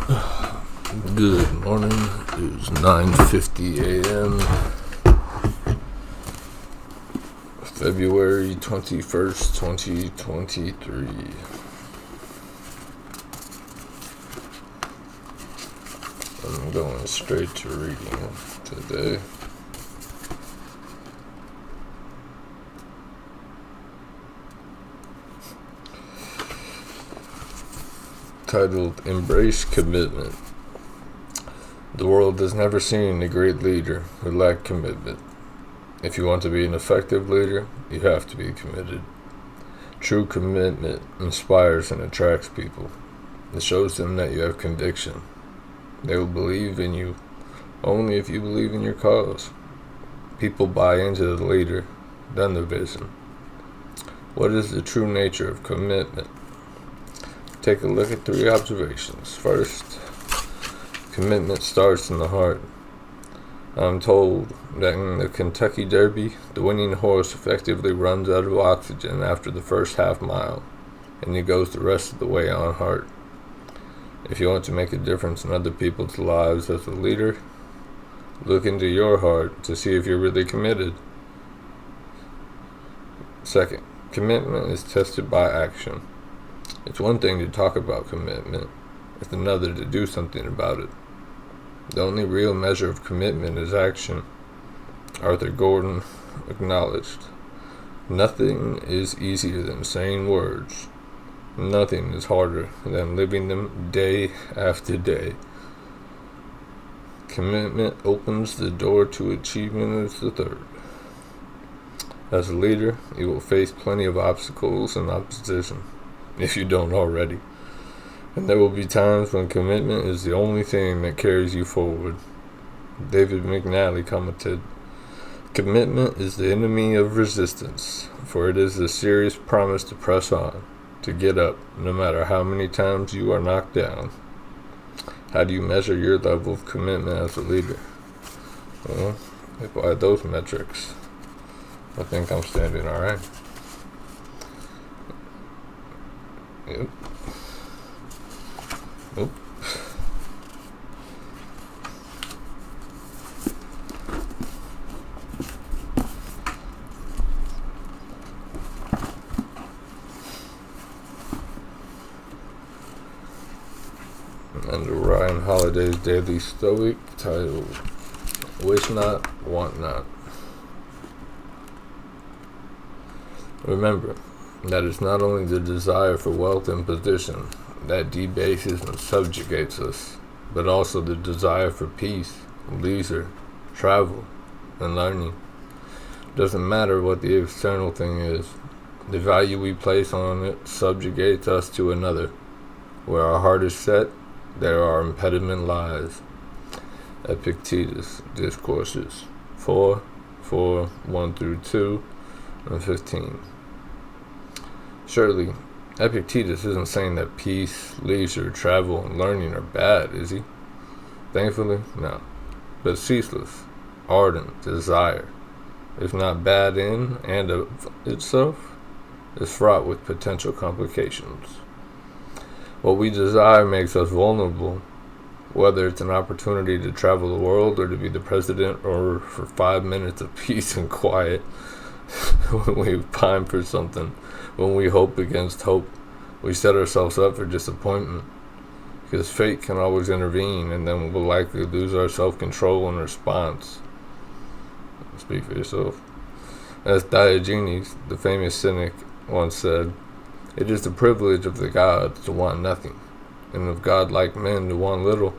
Good morning. It is 9:50 a.m. February 21st, 2023. I'm going straight to reading today. Titled Embrace Commitment. The world has never seen a great leader who lacked commitment. If you want to be an effective leader, you have to be committed. True commitment inspires and attracts people. It shows them that you have conviction. They will believe in you only if you believe in your cause. People buy into the leader, then the vision. What is the true nature of commitment? Take a look at 3 observations. First, commitment starts in the heart. I'm told that in the Kentucky Derby, the winning horse effectively runs out of oxygen after the first half mile, and he goes the rest of the way on heart. If you want to make a difference in other people's lives as a leader, look into your heart to see if you're really committed. Second, commitment is tested by action. It's one thing to talk about commitment, it's another to do something about it. The only real measure of commitment is action. Arthur Gordon acknowledged, "Nothing is easier than saying words. Nothing is harder than living them day after day." Commitment opens the door to achievement is the third. As a leader, you will face plenty of obstacles and opposition, if you don't already. And there will be times when commitment is the only thing that carries you forward. David McNally commented, "Commitment is the enemy of resistance, for it is a serious promise to press on, to get up, no matter how many times you are knocked down." How do you measure your level of commitment as a leader? Well, by those metrics, I think I'm standing all right. Yep. Nope. Under Ryan Holiday's Daily Stoic, titled Wish Not, Want Not. Remember that it's not only the desire for wealth and position that debases and subjugates us, but also the desire for peace, leisure, travel, and learning. Doesn't matter what the external thing is, the value we place on it subjugates us to another. Where our heart is set, there our impediment lies. Epictetus, Discourses 4, 1 through 2, and 15. Surely, Epictetus isn't saying that peace, leisure, travel, and learning are bad, is he? Thankfully, no. But ceaseless, ardent desire, if not bad in and of itself, is fraught with potential complications. What we desire makes us vulnerable, whether it's an opportunity to travel the world or to be the president or for 5 minutes of peace and quiet. When we pine for something, when we hope against hope, we set ourselves up for disappointment, because fate can always intervene, and then we'll likely lose our self-control in response. Speak for yourself. As Diogenes, the famous cynic, once said, "It is the privilege of the gods to want nothing, and of godlike men to want little.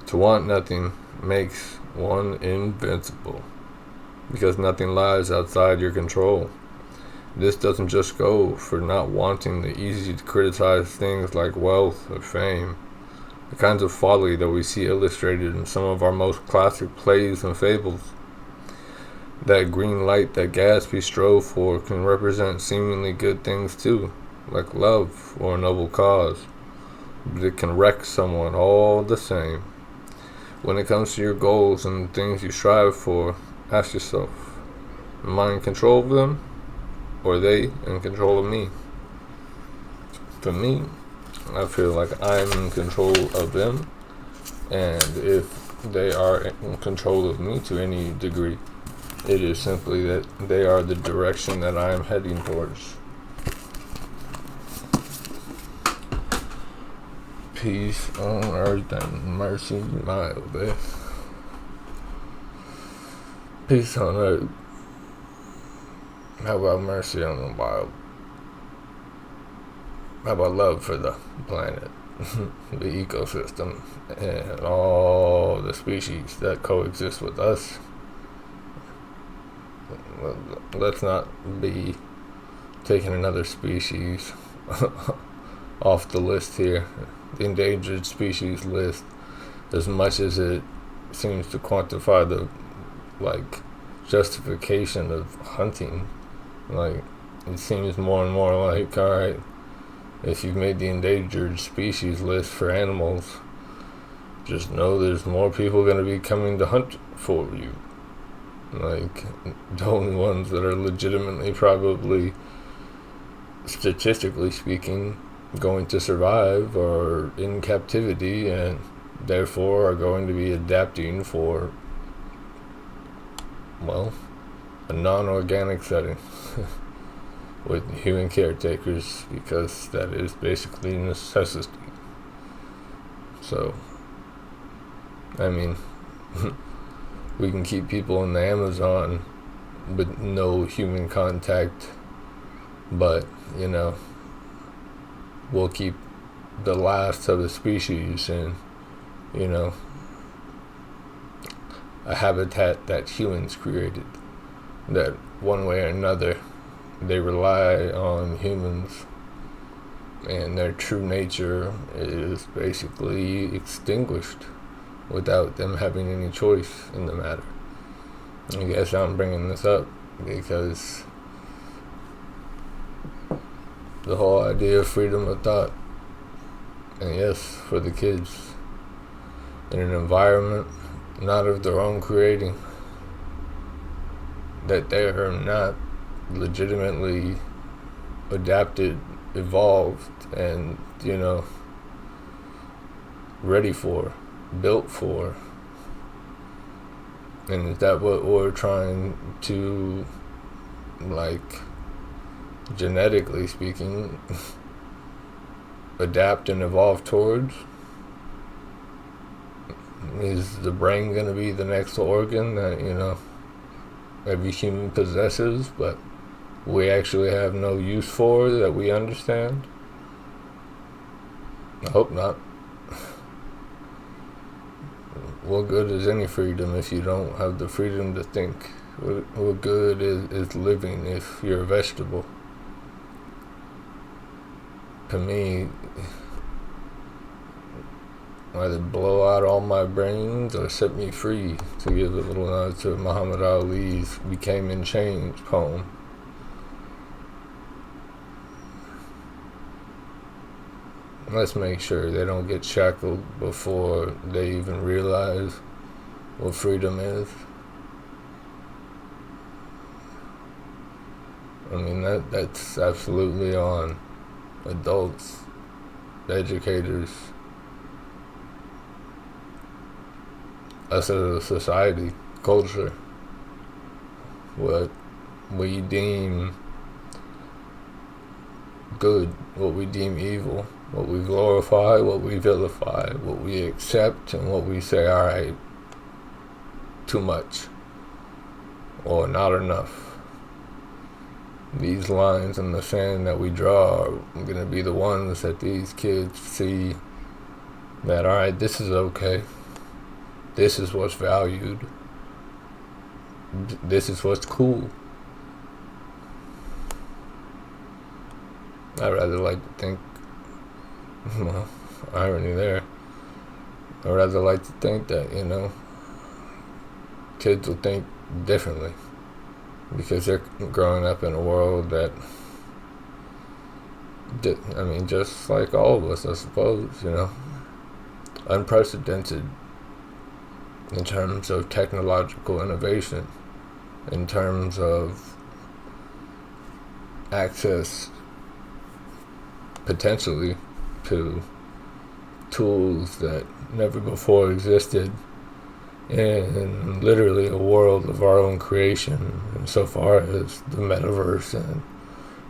To want nothing makes one invincible, because nothing lies outside your control. This doesn't just go for not wanting the easy to criticize things like wealth or fame, the kinds of folly that we see illustrated in some of our most classic plays and fables. That green light that Gatsby strove for can represent seemingly good things too, like love or a noble cause, but it can wreck someone all the same. When it comes to your goals and the things you strive for, ask yourself, am I in control of them, or are they in control of me? For me, I feel like I'm in control of them, and if they are in control of me to any degree, it is simply that they are the direction that I am heading towards. Peace on earth and mercy mild, eh? Peace on earth. How about mercy on the wild? How about love for the planet, the ecosystem, and all the species that coexist with us? Let's not be taking another species off the list here. The endangered species list, as much as it seems to quantify the justification of hunting, it seems more and more like, alright, if you've made the endangered species list for animals, just know there's more people going to be coming to hunt for you. The only ones that are legitimately, probably, statistically speaking, going to survive are in captivity, and therefore are going to be adapting for, a non-organic setting with human caretakers, because that is basically a necessity. So, we can keep people in the Amazon with no human contact, but, we'll keep the last of the species in, a habitat that humans created, that one way or another they rely on humans, and their true nature is basically extinguished without them having any choice in the matter. I guess I'm bringing this up because the whole idea of freedom of thought, and yes, for the kids, in an environment not of their own creating, that they are not legitimately adapted, evolved, and, ready for, built for. And is that what we're trying to, genetically speaking, adapt and evolve towards? Is the brain going to be the next organ that, every human possesses, but we actually have no use for, that we understand? I hope not. What good is any freedom if you don't have the freedom to think? What good is living if you're a vegetable? To me, either blow out all my brains or set me free, to give a little nod to Muhammad Ali's Became in Change poem. Let's make sure they don't get shackled before they even realize what freedom is. That's absolutely on adults, educators, us as a society, culture. What we deem good, what we deem evil, what we glorify, what we vilify, what we accept, and what we say, alright, too much, or not enough. These lines in the sand that we draw are going to be the ones that these kids see that, alright, this is okay. This is what's valued. This is what's cool. I'd rather like to think, irony there. I'd rather like to think that, kids will think differently, because they're growing up in a world that, just like all of us, I suppose, unprecedented in terms of technological innovation, in terms of access, potentially, to tools that never before existed in literally a world of our own creation, insofar as the metaverse and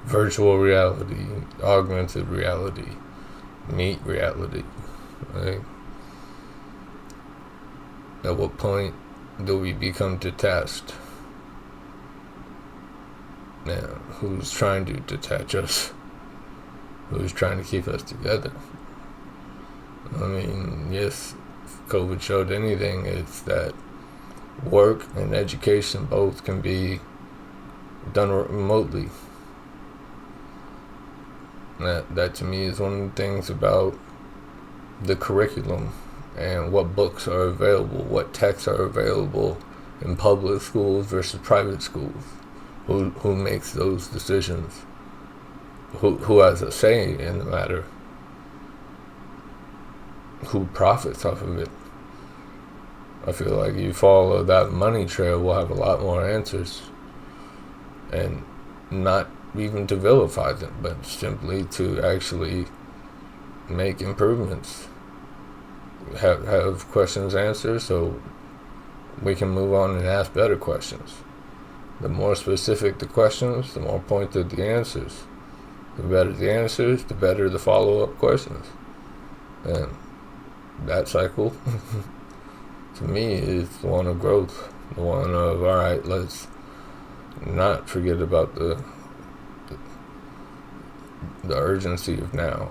virtual reality, augmented reality, meet reality. Like, at what point do we become detached? Now, who's trying to detach us? Who's trying to keep us together? I mean, yes, if COVID showed anything, it's that work and education both can be done remotely. That to me is one of the things about the curriculum and what books are available, what texts are available in public schools versus private schools. Who makes those decisions? Who has a say in the matter? Who profits off of it? I feel like you follow that money trail, we'll have a lot more answers. And not even to vilify them, but simply to actually make improvements. Have questions answered so we can move on and ask better questions. The more specific the questions, the more pointed the answers. The better the answers, the better the follow-up questions. And that cycle, to me, is the one of growth. The one of, alright, let's not forget about the urgency of now.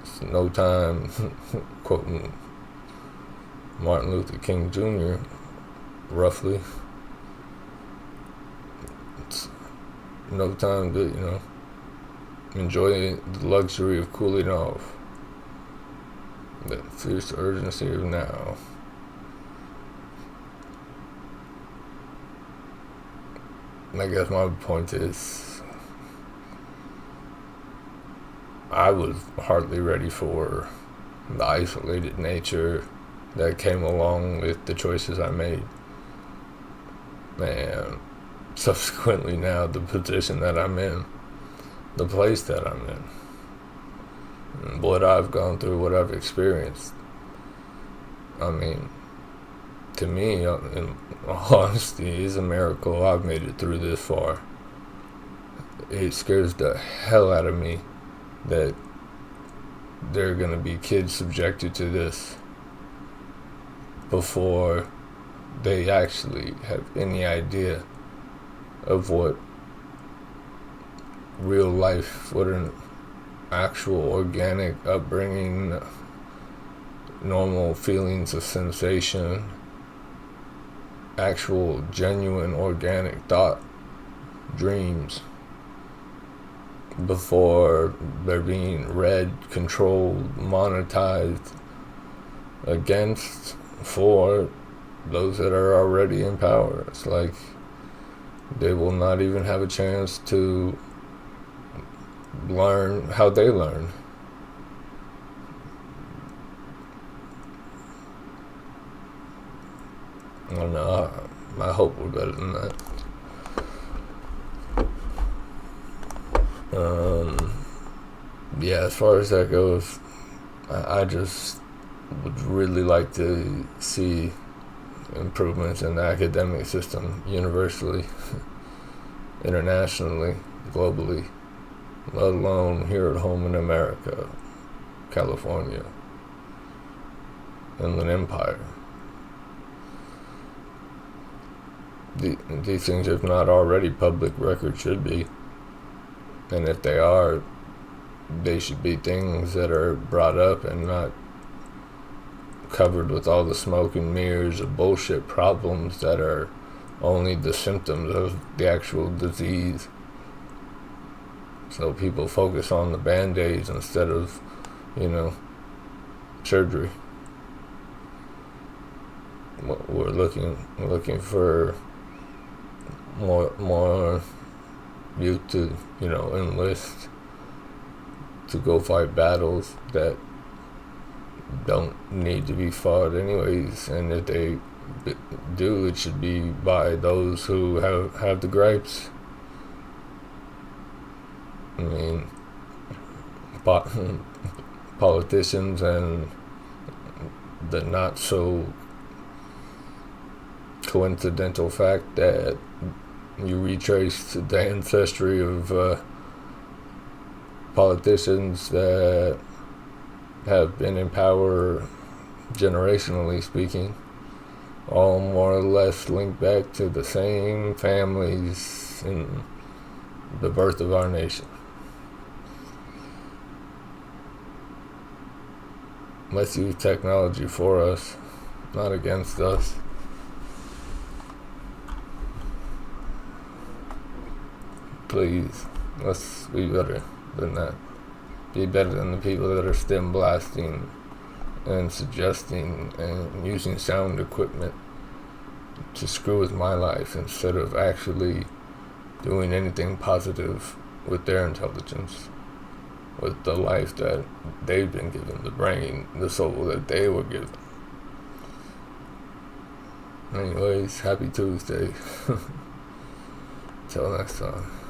It's no time, quoting Martin Luther King Jr., roughly. It's no time to, enjoy the luxury of cooling off. The fierce urgency of now. I guess my point is, I was hardly ready for the isolated nature that came along with the choices I made. And subsequently now, the position that I'm in, the place that I'm in, and what I've gone through, what I've experienced. I mean, to me, in all honesty, it's a miracle I've made it through this far. It scares the hell out of me that there are going to be kids subjected to this before they actually have any idea of what real life, what an actual organic upbringing, normal feelings of sensation, actual genuine organic thought, dreams, before they're being read, controlled, monetized against, for those that are already in power. It's like they will not even have a chance to learn how they learn. I don't know. I hope we're better than that. Yeah, as far as that goes, I just would really like to see improvements in the academic system universally, internationally, globally, let alone here at home in America, California, Inland Empire. These things, if not already public record, should be. And if they are, they should be things that are brought up and not covered with all the smoke and mirrors of bullshit problems that are only the symptoms of the actual disease. So people focus on the band-aids instead of, surgery. We're looking for more youth to, enlist to go fight battles that don't need to be fought anyways, and if they do, it should be by those who have the gripes. I mean, po- politicians and the not so coincidental fact that you retrace the ancestry of politicians that have been in power, generationally speaking, all more or less linked back to the same families in the birth of our nation. Let's use technology for us, not against us. Please, let's be better than that. Be better than the people that are stem blasting and suggesting and using sound equipment to screw with my life instead of actually doing anything positive with their intelligence, with the life that they've been given, the brain, the soul that they were given. Anyways, happy Tuesday. Till next time.